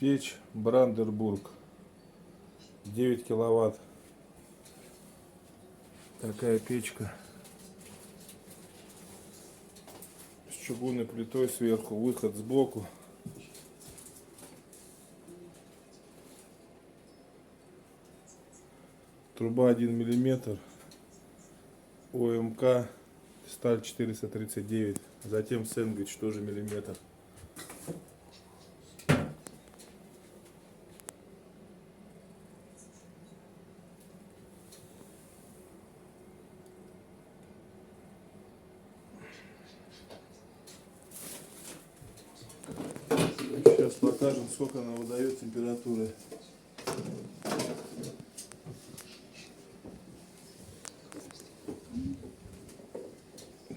Печь Бранденбург 9 киловатт. Такая печка с чугунной плитой сверху, выход сбоку. Труба 1 миллиметр, ОМК, сталь 439, затем сэндвич тоже миллиметр. Сейчас покажем, сколько она выдает температуры.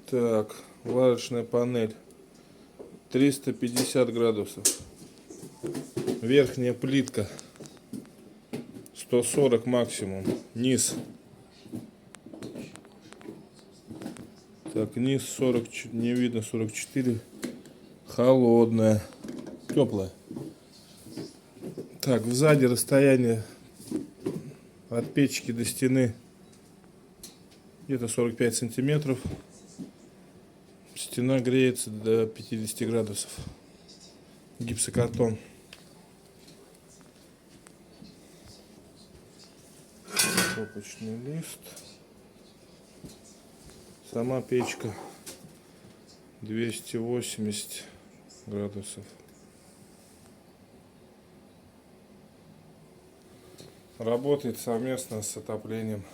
Так, варочная панель 350 градусов. Верхняя плитка 140 максимум. Низ. Так, низ 40, не видно, 44. Холодная. Теплая. Так, сзади расстояние от печки до стены где-то 45 сантиметров. Стена греется до 50 градусов. Гипсокартон. Трубочный лист. Сама печка 280 градусов. Работает совместно с отоплением.